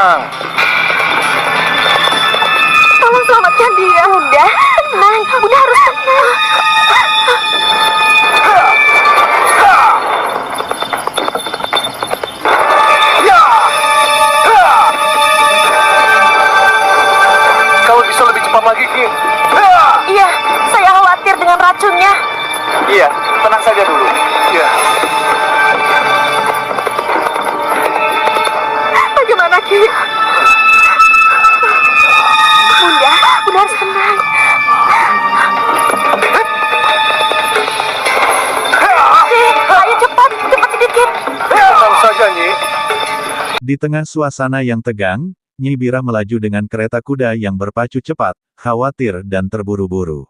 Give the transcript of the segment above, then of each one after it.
tenang. Tolong selamatkan dia. Bunda, tenang. Bunda harus tenang. Kamu bisa lebih cepat lagi, Ki. Iya, saya khawatir dengan racunnya. Iya, tenang saja dulu. Iya. Bagaimana, Ki? Bunda harus tenang. Ki, ayo cepat sedikit. Tenang saja, Nyi. Di tengah suasana yang tegang, Nyi Bira melaju dengan kereta kuda yang berpacu cepat, khawatir dan terburu-buru.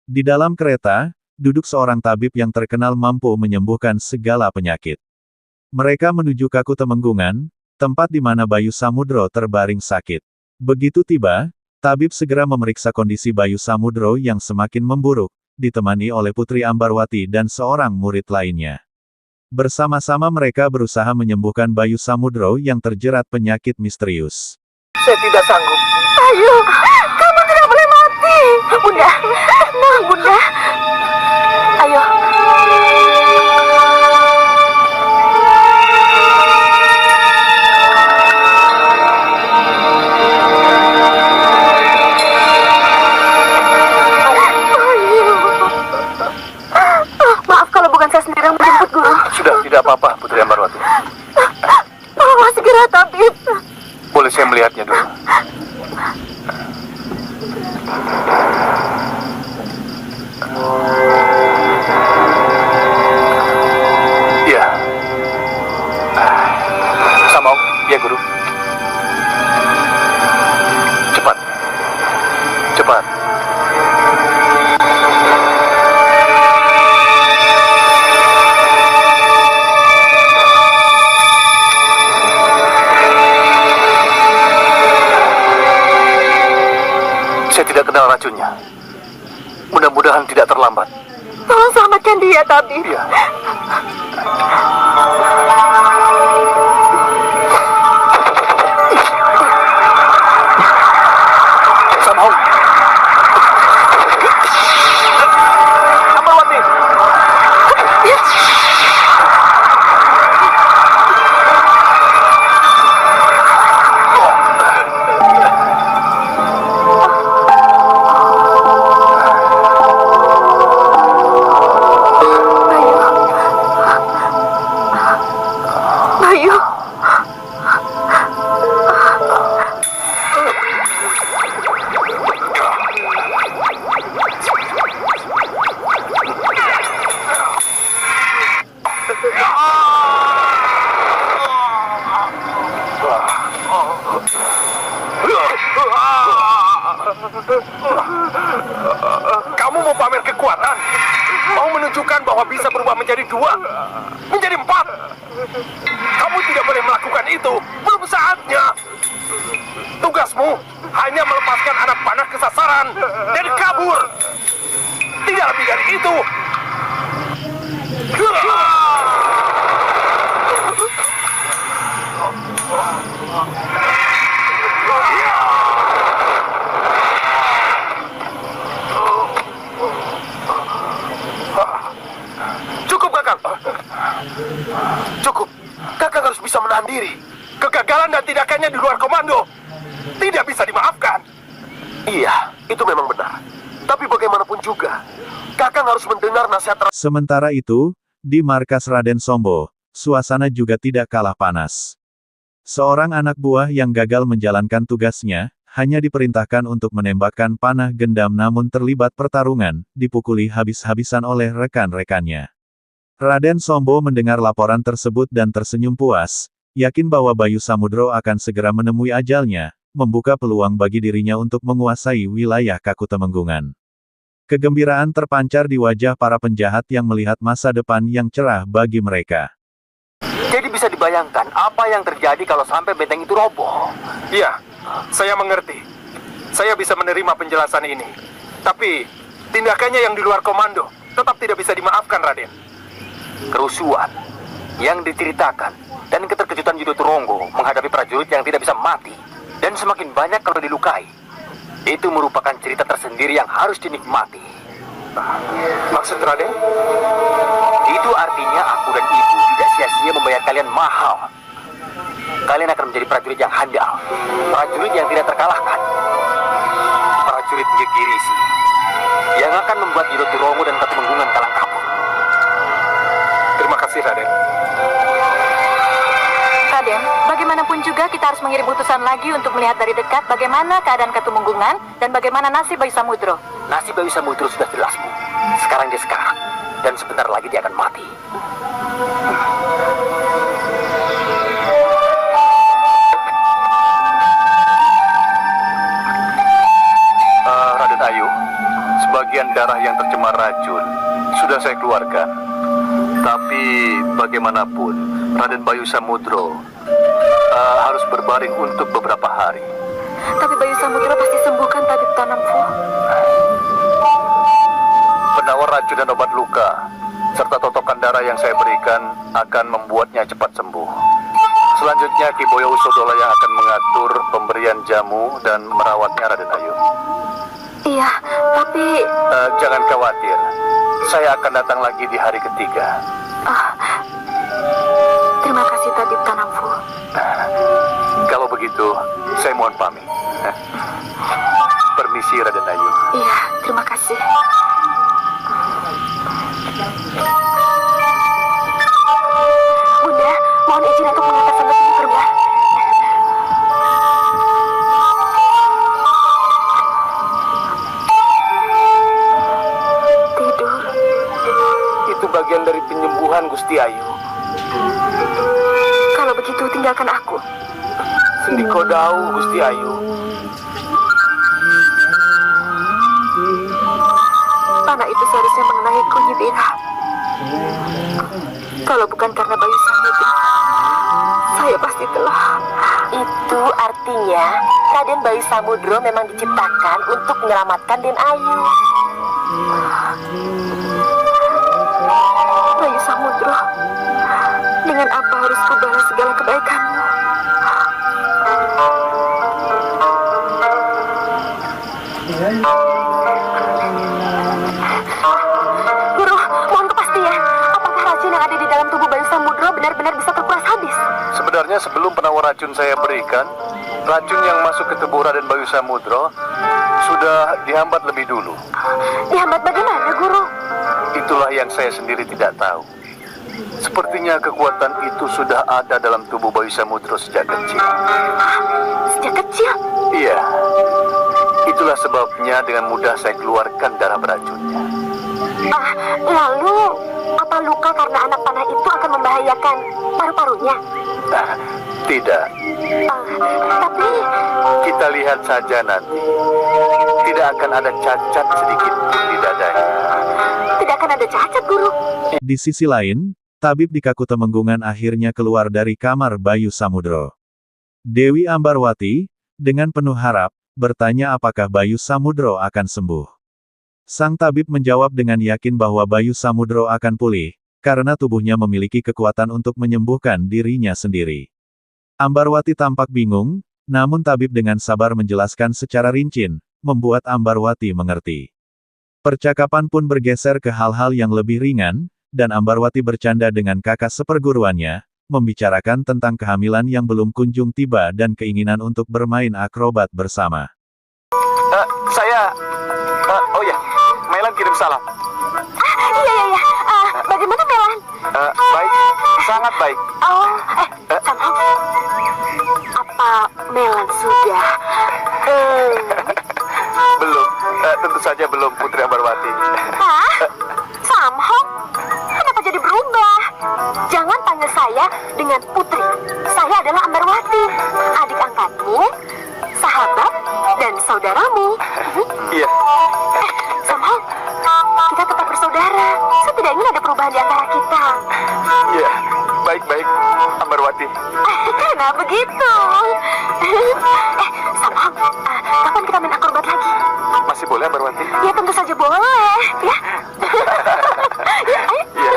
Di dalam kereta, duduk seorang tabib yang terkenal mampu menyembuhkan segala penyakit. Mereka menuju Kakutemenggungan, tempat di mana Bayu Samudro terbaring sakit. Begitu tiba, tabib segera memeriksa kondisi Bayu Samudro yang semakin memburuk, ditemani oleh Putri Ambarwati dan seorang murid lainnya. Bersama-sama mereka berusaha menyembuhkan Bayu Samudro yang terjerat penyakit misterius. Saya tidak sanggup. Ayo, kamu tidak boleh mati. Bunda, tenang Bunda. Ayo. Maaf kalau bukan saya sendiri yang menjemput guru. Sudah, tidak apa-apa, Putri Ambarwati. Tolong segera tabib. Boleh saya melihatnya dulu? Iya. Sama, ya guru. Cepat. Cepat. Saya tidak kenal racunnya. Mudah-mudahan tidak terlambat. Tolong selamatkan dia, tabib. Iya. Samahong. Ambarwati. Bayu. Kamu mau pamer kekuatan? Mau menunjukkan bahwa bisa berubah menjadi 2, menjadi 4? Kamu tidak boleh melakukan itu. Belum saatnya. Tugasmu hanya melepaskan anak panah ke sasaran dan kabur. Tidak lebih dari itu. Cukup, Kakang. Cukup. Kakang harus bisa menahan diri. Kegagalan dan tindakannya di luar komando tidak bisa dimaafkan. Iya, itu memang benar. Tapi bagaimanapun juga, Kakang harus mendengar nasihat. Sementara itu, di markas Raden Sombo, suasana juga tidak kalah panas. Seorang anak buah yang gagal menjalankan tugasnya, hanya diperintahkan untuk menembakkan panah gendam namun terlibat pertarungan, dipukuli habis-habisan oleh rekan-rekannya. Raden Sombo mendengar laporan tersebut dan tersenyum puas, yakin bahwa Bayu Samudro akan segera menemui ajalnya, membuka peluang bagi dirinya untuk menguasai wilayah Kakutemenggungan. Kegembiraan terpancar di wajah para penjahat yang melihat masa depan yang cerah bagi mereka. Jadi bisa dibayangkan apa yang terjadi kalau sampai benteng itu roboh. Iya, saya mengerti. Saya bisa menerima penjelasan ini. Tapi, tindakannya yang di luar komando tetap tidak bisa dimaafkan, Raden. Kerusuhan. yang diceritakan dan keterkejutan Yudo Turonggo menghadapi prajurit yang tidak bisa mati dan semakin banyak kalau dilukai. Itu merupakan cerita tersendiri yang harus dinikmati. Maksud Raden? Itu artinya aku dan ibu tidak sia-sia membayar kalian mahal. Kalian akan menjadi prajurit yang handal, prajurit yang tidak terkalahkan, prajurit Gegirisi yang akan membuat Yudo Turonggo dan Katumenggungan kalang kabut. Terima kasih, Raden. Raden, bagaimanapun juga kita harus mengirim utusan lagi untuk melihat dari dekat bagaimana keadaan Katumenggungan dan bagaimana nasib Bayu Samudro. Nasib Bayu Samudro sudah jelas, Bu. Sekarang dia sekarang, dan sebentar lagi dia akan mati. Raden Ayu, sebagian darah yang tercemar racun sudah saya keluarkan. Tapi bagaimanapun, Raden Bayu Samudro harus berbaring untuk beberapa hari. Tapi Bayu Samudro pasti sembuh kan, Tabib Tanamfu? Penawar racun dan obat luka, serta totokan darah yang saya berikan akan membuatnya cepat sembuh. Selanjutnya Ki Boyo Usodola yang akan mengatur pemberian jamu dan merawatnya, Raden Ayu. Iya, tapi... Jangan khawatir, saya akan datang lagi di hari ketiga. Terima kasih, Tabib Tanamfu. Kalau begitu, saya mohon pamit. Permisi, Raden Ayu. Iya, terima kasih. Bunda, mohon izin untuk mengantar Sambet ini keluar. Tidur. Itu bagian dari penyembuhan, Gusti Ayu. Kalau begitu, tinggalkan aku. Sendikodau, Gusti Ayu. Panah itu seharusnya mengenaiku, Nyi Bira. Kalau bukan karena Bayu Samudro, saya pasti telah... Itu artinya Raden Bayu Samudro memang diciptakan untuk menyelamatkan Den Ayu. Bayu Samudro, dengan apa harus kubalas segala kebaikanmu? Guru, mohon kepastian. Apakah racun yang ada di dalam tubuh Bayu Samudro benar-benar bisa terkuras habis? Sebenarnya sebelum penawar racun saya berikan, racun yang masuk ke tubuh Raden Bayu Samudro sudah dihambat lebih dulu. Dihambat bagaimana, Guru? Itulah yang saya sendiri tidak tahu. Sepertinya kekuatan itu sudah ada dalam tubuh Bayu Samudro sejak kecil. Sejak kecil? Iya. Itulah sebabnya dengan mudah saya keluarkan darah beracunnya. Lalu, apa luka karena anak panah itu akan membahayakan paru-parunya? Tidak. Tapi... Kita lihat saja nanti. Tidak akan ada cacat sedikit pun di dadanya. Tidak akan ada cacat, Guru. Di sisi lain, tabib di Kakutemenggungan akhirnya keluar dari kamar Bayu Samudro. Dewi Ambarwati, dengan penuh harap, bertanya apakah Bayu Samudro akan sembuh. Sang tabib menjawab dengan yakin bahwa Bayu Samudro akan pulih, karena tubuhnya memiliki kekuatan untuk menyembuhkan dirinya sendiri. Ambarwati tampak bingung, namun tabib dengan sabar menjelaskan secara rinci, membuat Ambarwati mengerti. Percakapan pun bergeser ke hal-hal yang lebih ringan, dan Ambarwati bercanda dengan kakak seperguruannya, membicarakan tentang kehamilan yang belum kunjung tiba dan keinginan untuk bermain akrobat bersama. Oh ya, Melan kirim salam. Iya. Bagaimana Melan? Baik, sangat baik. Samho. Apa Melan sudah? Belum, tentu saja belum, Putri Ambarwati. Samho? Kenapa jadi berubah? Jangan panggil saya dengan Putri. Saya adalah Ambarwati, adik angkatmu, sahabat, dan saudaramu. Iya. Samho, kita tetap bersaudara. Saya tidak ingin ada perubahan di antara kita. Iya, baik-baik, Ambarwati. Nah, begitu. Samho, kapan kita main akrobat lagi? Masih boleh, Ambarwati? Ya, tentu saja boleh. Ya. Ya, ayo. Iya.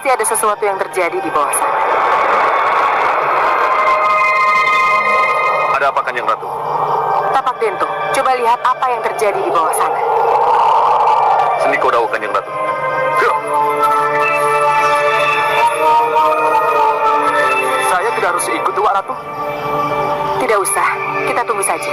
Pasti ada sesuatu yang terjadi di bawah sana. Ada apa, Kanjeng Ratu? Tapak Dento, coba lihat apa yang terjadi di bawah sana. Sendiko Dawu, Kanjeng Ratu. Saya tidak harus ikut, Wak Ratu. Tidak usah, kita tunggu saja.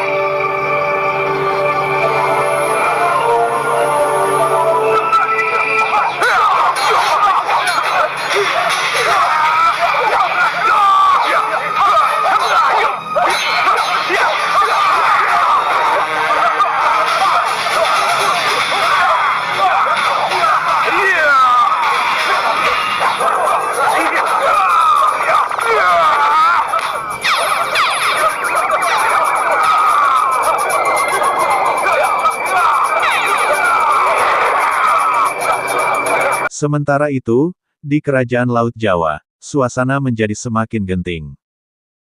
Sementara itu, di Kerajaan Laut Jawa, suasana menjadi semakin genting.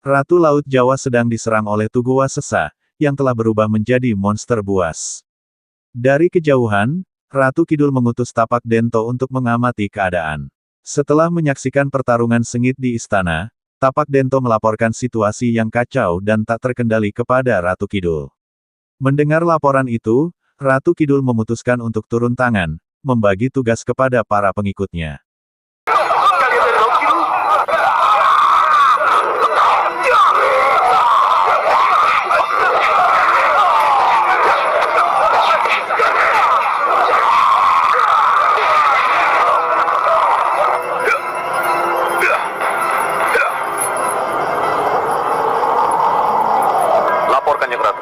Ratu Laut Jawa sedang diserang oleh Tugu Wasesa, yang telah berubah menjadi monster buas. Dari kejauhan, Ratu Kidul mengutus Tapak Dento untuk mengamati keadaan. Setelah menyaksikan pertarungan sengit di istana, Tapak Dento melaporkan situasi yang kacau dan tak terkendali kepada Ratu Kidul. Mendengar laporan itu, Ratu Kidul memutuskan untuk turun tangan, membagi tugas kepada para pengikutnya. Kalian dari Laut Kidul? Lapor, Kanjeng Ratu.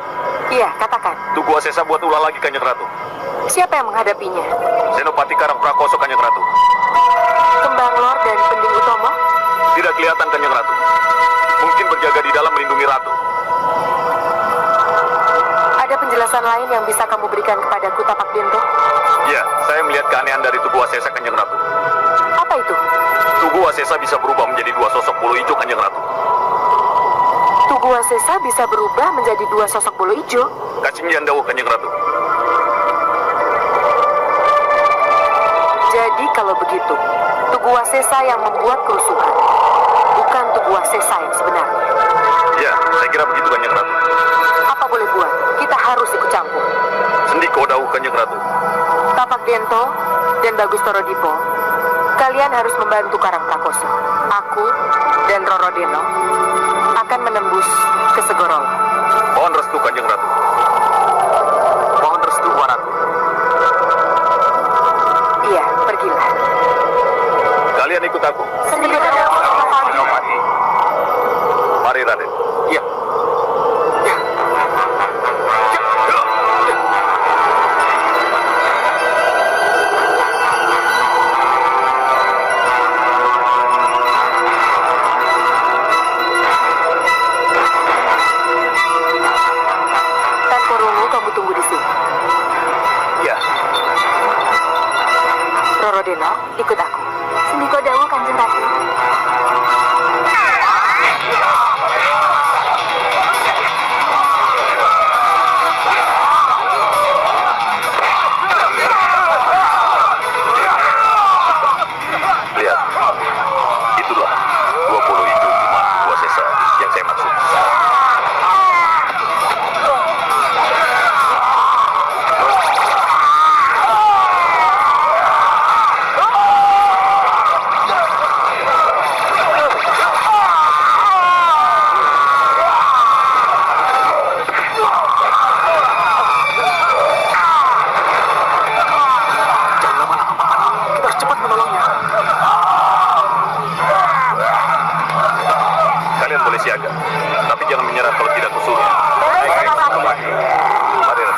Iya, katakan. Tugu Wasesa buat ulah lagi, Kanjeng Ratu. Siapa yang menghadapinya? Senopati Karang Prakoso, Kanjeng Ratu. Kembang Lor dan Pending Utomo? Tidak kelihatan, Kanjeng Ratu. Mungkin berjaga di dalam melindungi Ratu. Ada penjelasan lain yang bisa kamu berikan kepadaku, Tapak Dento? Ya, saya melihat keanehan dari Tugu Wasesa, Kanjeng Ratu. Apa itu? Tugu Wasesa bisa berubah menjadi dua sosok bulu hijau, Kanjeng Ratu. Tugu Wasesa bisa berubah menjadi dua sosok bulu hijau? Kacing Yandawu, Kanjeng Ratu. Jadi kalau begitu, Tugu Wasesa yang membuat kerusuhan, bukan Tugu Wasesa yang sebenarnya. Ya, saya kira begitu, Kanjeng Ratu. Apa boleh buat? Kita harus ikut campur. Sendiko Dawu, Kanjeng Ratu. Tapak Dento dan Bagus Torodipo, kalian harus membantu Karang Prakoso. Aku dan Roro Deno akan menembus ke Segorolo. Mohon restu, Kanjeng Ratu. Mohon restu, Wak Ratu. Iya, pergilah. Kalian ikut aku. Mari, Raden. Iya. Tanpa Rungu, kamu tunggu di sini. Ya. Roro Deno, ikut aku. Sendiko Dawu, Kanjeng Ratu. Lihat. Itulah 20 itu cuma Tugu Wasesa yang saya maksud. Kalian boleh siaga, tapi jangan menyerah kalau tidak kusuruh. Mari, Raden.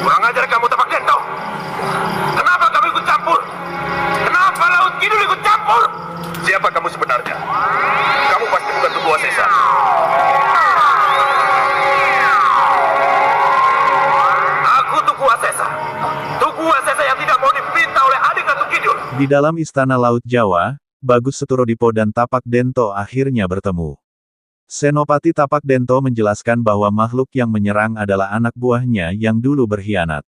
Kurang ajar kamu, Tapak Dento. Di dalam istana Laut Jawa, Bagus Seturodipo dan Tapak Dento akhirnya bertemu. Senopati Tapak Dento menjelaskan bahwa makhluk yang menyerang adalah anak buahnya yang dulu berkhianat.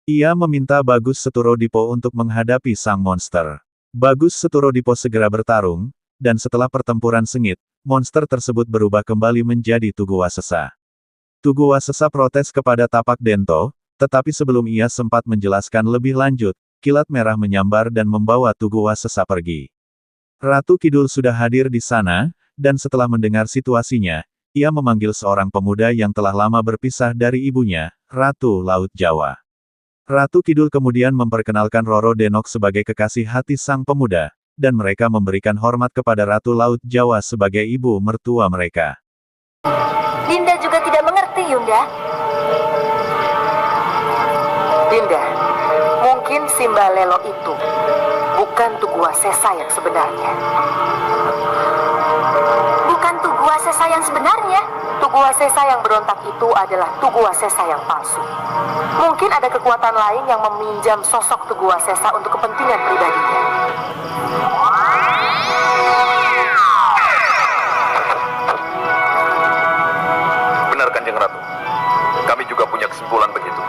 Ia meminta Bagus Seturodipo untuk menghadapi sang monster. Bagus Seturodipo segera bertarung, dan setelah pertempuran sengit, monster tersebut berubah kembali menjadi Tugu Wasesa. Tugu Wasesa protes kepada Tapak Dento, tetapi sebelum ia sempat menjelaskan lebih lanjut, kilat merah menyambar dan membawa Tugu Wasesa pergi. Ratu Kidul sudah hadir di sana, dan setelah mendengar situasinya, ia memanggil seorang pemuda yang telah lama berpisah dari ibunya, Ratu Laut Jawa. Ratu Kidul kemudian memperkenalkan Roro Denok sebagai kekasih hati sang pemuda, dan mereka memberikan hormat kepada Ratu Laut Jawa sebagai ibu mertua mereka. Dinda juga tidak mengerti, Yunda. Dinda, mungkin Simbalelo itu bukan Tugu Wasesa yang sebenarnya. Bukan Tugu Wasesa yang sebenarnya. Tugu Wasesa yang berontak itu adalah Tugu Wasesa yang palsu. Mungkin ada kekuatan lain yang meminjam sosok Tugu Wasesa untuk kepentingan pribadinya. Benar Kanjeng Ratu. Kami juga punya kesimpulan begitu.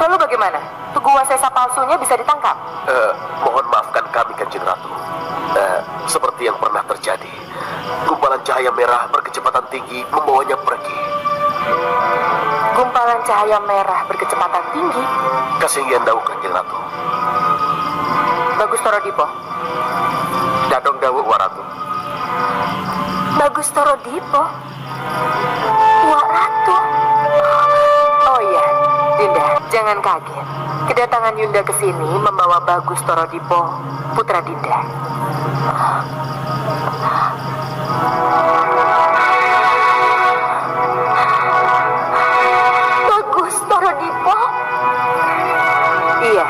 Lalu bagaimana? Tugu Wasesa palsunya bisa ditangkap? Mohon maafkan kami Kanjeng Ratu. Seperti yang pernah terjadi, gumpalan cahaya merah berkecepatan tinggi membawanya pergi. Gumpalan cahaya merah berkecepatan tinggi? Kasinggian dawu Kanjeng Ratu. Bagus Torodipo. Dadong dawu Waratu. Bagus Torodipo. Wak Ratu. Oh iya, Dinda, jangan kaget. Kedatangan Yunda ke sini membawa Bagus Torodipo, putra Dinda. Bagus Torodipo. Iya,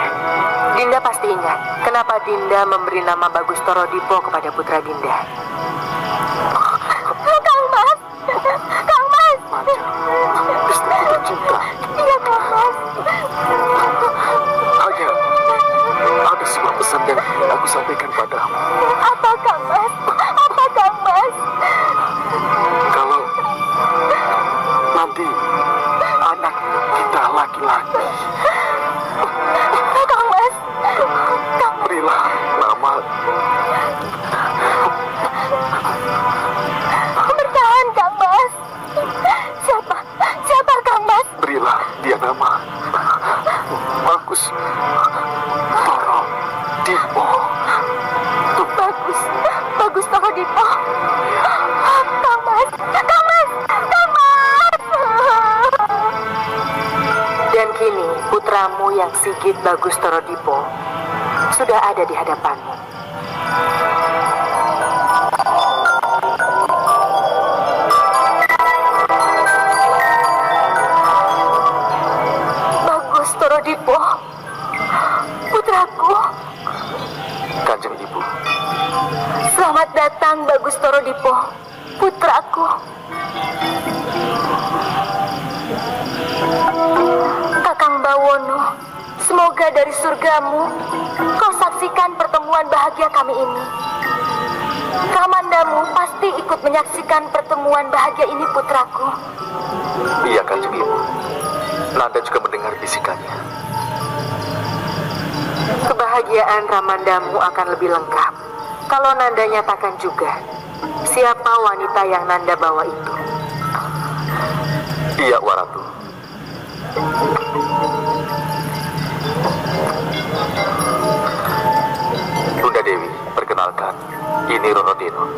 Dinda pasti ingat kenapa Dinda memberi nama Bagus Torodipo kepada putra Dinda. Kang Mas. Kang Mas. Istriku tercinta. Iya, Kang Mas. Hanya ada sebuah pesan yang aku sampaikan padamu. Apa, Kang Mas? Apa, Kang Mas? Kalau nanti anak kita laki-laki, Kang Mas. berilah nama Bertahan, Kang Mas. Siapa? Siapa, Kang Mas? berilah dia nama Bagus Torodipo. Bagus. Bagus Torodipo. Kang Mas. Kang Mas. Kang Mas. Dan kini putramu yang Sigit Bagus Torodipo sudah ada di hadapanmu. Bagus Torodipo. Putraku. Kanjeng Ibu, Selamat datang Bagus Torodipo. Putraku. Kakang Bawono, semoga dari surgamu kau saksikan pertemuan bahagia kami ini. Kamandamu pasti ikut menyaksikan pertemuan bahagia ini, putraku. iya Kanjeng Ibu. Nanda juga mendengar bisikannya. Kebahagiaan Ramandamu akan lebih lengkap kalau Nanda nyatakan juga siapa wanita yang Nanda bawa itu. Iya Waratu. Bunda Dewi, perkenalkan, ini Roro Denok.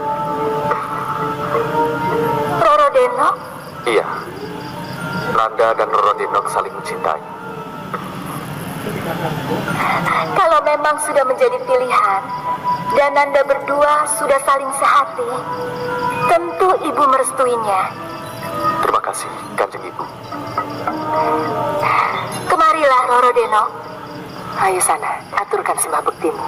Roro Denok, Iya, Nanda dan Roro Denok saling mencintai. kalau memang sudah menjadi pilihan dan Anda berdua sudah saling sehati, tentu Ibu merestuinya. Terima kasih, Kanjeng Ibu. Kemarilah Roro Denok. Ayo sana, aturkan sembah bektimu.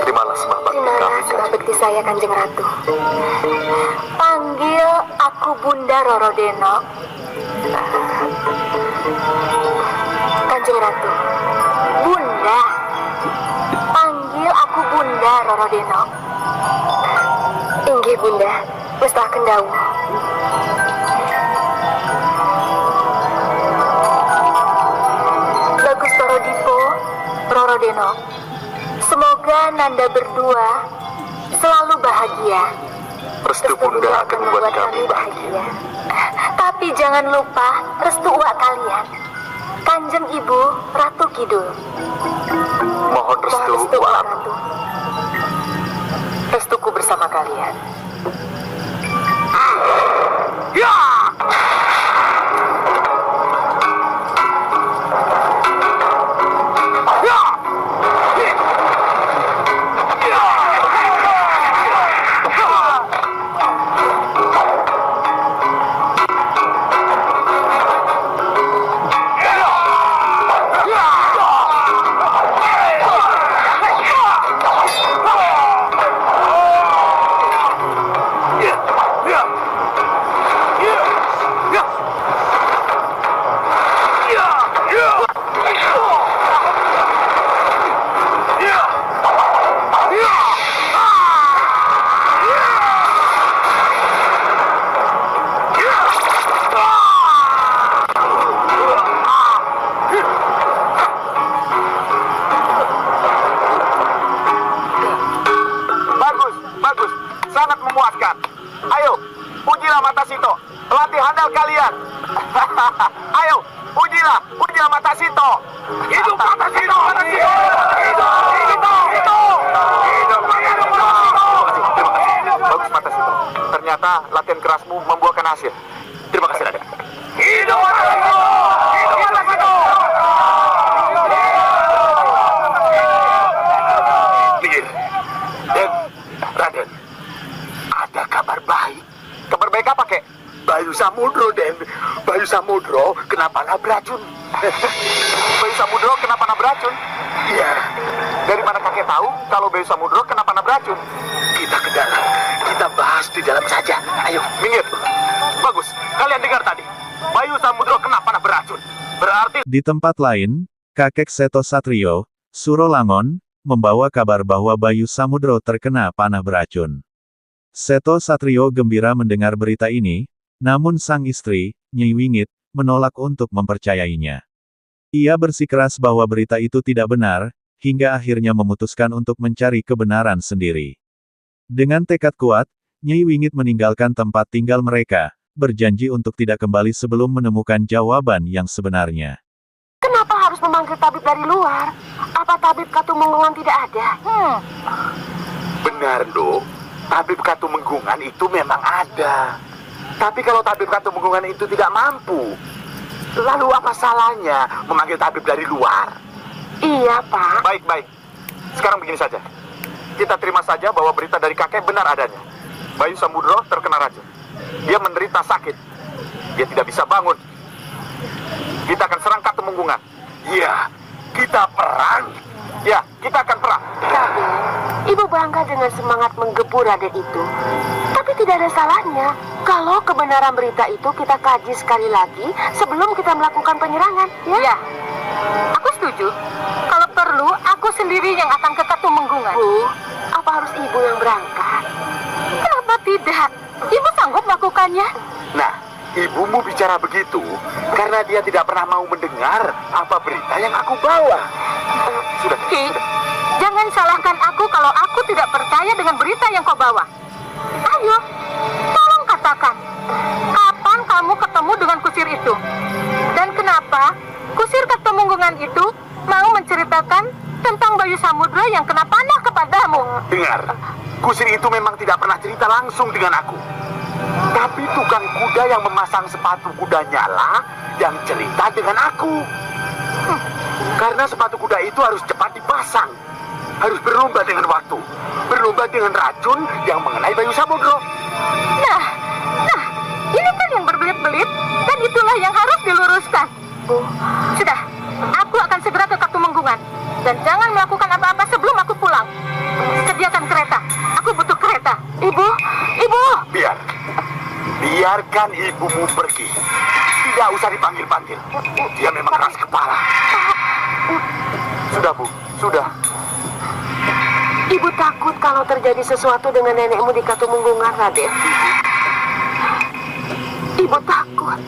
Terimalah sembah bakti Terimalah kami, sembah Kanjeng bekti Ibu. saya, Kanjeng Ratu. Panggil aku Bunda Roro Denok. Kanjeng Ratu. Bunda. Panggil aku Bunda, Roro Denok. Inggih, Bunda. Westaken dawuh. Bagus Toro Dipo, Roro Denok. Semoga Nanda berdua selalu bahagia. Restu Bunda akan membuat kami bahagia. Tapi jangan lupa restu uak kalian. Kanjeng Ibu Ratu Kidul. Mohon restu Restu Uak uak Ratu. Ratu. Restuku bersama kalian. Ya! Ya! Ya! Bagus, bagus. Sangat memuaskan. Ayo, ujilah mata Sito. Latih handal kalian. Ayo, ujilah mata Sito. Hidup mata Sito. Mata Sito. Hidup mata Sito. Bagus mata Sito. Ternyata latihan kerasmu membuahkan hasil. Terima kasih, Raden. Hidup mata Sito. Hidup mata Sito. Mir, Den, Raden, ada kabar baik. Kabar baik apa, Kek? Bayu Samudro, Den. Bayu Samudro kena panah beracun. Bayu Samudro kena panah beracun? Iya. Dari mana kakek tahu kalau Bayu Samudro kena panah beracun? Kita ke dalam. Kita bahas di dalam saja. Ayo, minggir. Bagus. Kalian dengar tadi. Bayu Samudro kena panah beracun. Berarti... Di tempat lain, kakek Seto Satrio, Surolangon, membawa kabar bahwa Bayu Samudro terkena panah beracun. Seto Satrio gembira mendengar berita ini, namun sang istri, Nyai Wingit, menolak untuk mempercayainya. Ia bersikeras bahwa berita itu tidak benar, hingga akhirnya memutuskan untuk mencari kebenaran sendiri. Dengan tekad kuat, Nyai Wingit meninggalkan tempat tinggal mereka, berjanji untuk tidak kembali sebelum menemukan jawaban yang sebenarnya. Kenapa harus memanggil tabib dari luar? Apa tabib Katumenggungan tidak ada? Benar, Dok. Tabib Katumenggungan itu memang ada. Tapi kalau tabib Katumenggungan itu tidak mampu, lalu apa salahnya memanggil tabib dari luar? Iya, Pak. Baik, baik. Sekarang begini saja. Kita terima saja bahwa berita dari kakek benar adanya. Bayu Samudro terkena racun. Dia menderita sakit. Dia tidak bisa bangun. Kita akan serang Katumenggungan. Iya, kita perang. Ya, kita akan perang. Tapi, Ibu bangga dengan semangat menggebu Raden itu. Tapi tidak ada salahnya kalau kebenaran berita itu kita kaji sekali lagi sebelum kita melakukan penyerangan, ya? Ya, aku setuju. Kalau perlu, aku sendiri yang akan ke Katumenggungan. Bu, apa harus Ibu yang berangkat? Kenapa tidak? Ibu sanggup melakukannya? Nah, ibumu bicara begitu karena dia tidak pernah mau mendengar apa berita yang aku bawa. Sudah, Ki, sudah. jangan salahkan aku kalau aku tidak percaya dengan berita yang kau bawa. Ayo, tolong katakan, kapan kamu ketemu dengan kusir itu? Dan kenapa kusir Katumenggungan itu mau menceritakan tentang Bayu Samudro yang kena panah kepadamu? Dengar, kusir itu memang tidak pernah cerita langsung dengan aku. Tapi tukang kuda yang memasang sepatu kudanya lah yang cerita dengan aku. Karena sepatu kuda itu harus cepat dipasang. Harus berlomba dengan waktu. Berlomba dengan racun yang mengenai Bayu Samudro. Nah, ini kan yang berbelit-belit dan itulah yang harus diluruskan. Sudah, aku akan segera ke Katumenggungan. Dan jangan melakukan apa-apa sebelum aku pulang. Sediakan kereta. Aku butuh kereta. Ibu. Biarkan ibumu pergi. Tidak usah dipanggil-panggil. Dia memang keras kepala. Sudah, Bu. Sudah. Ibu takut kalau terjadi sesuatu dengan nenekmu di Katumenggungan, Raden. Ibu takut.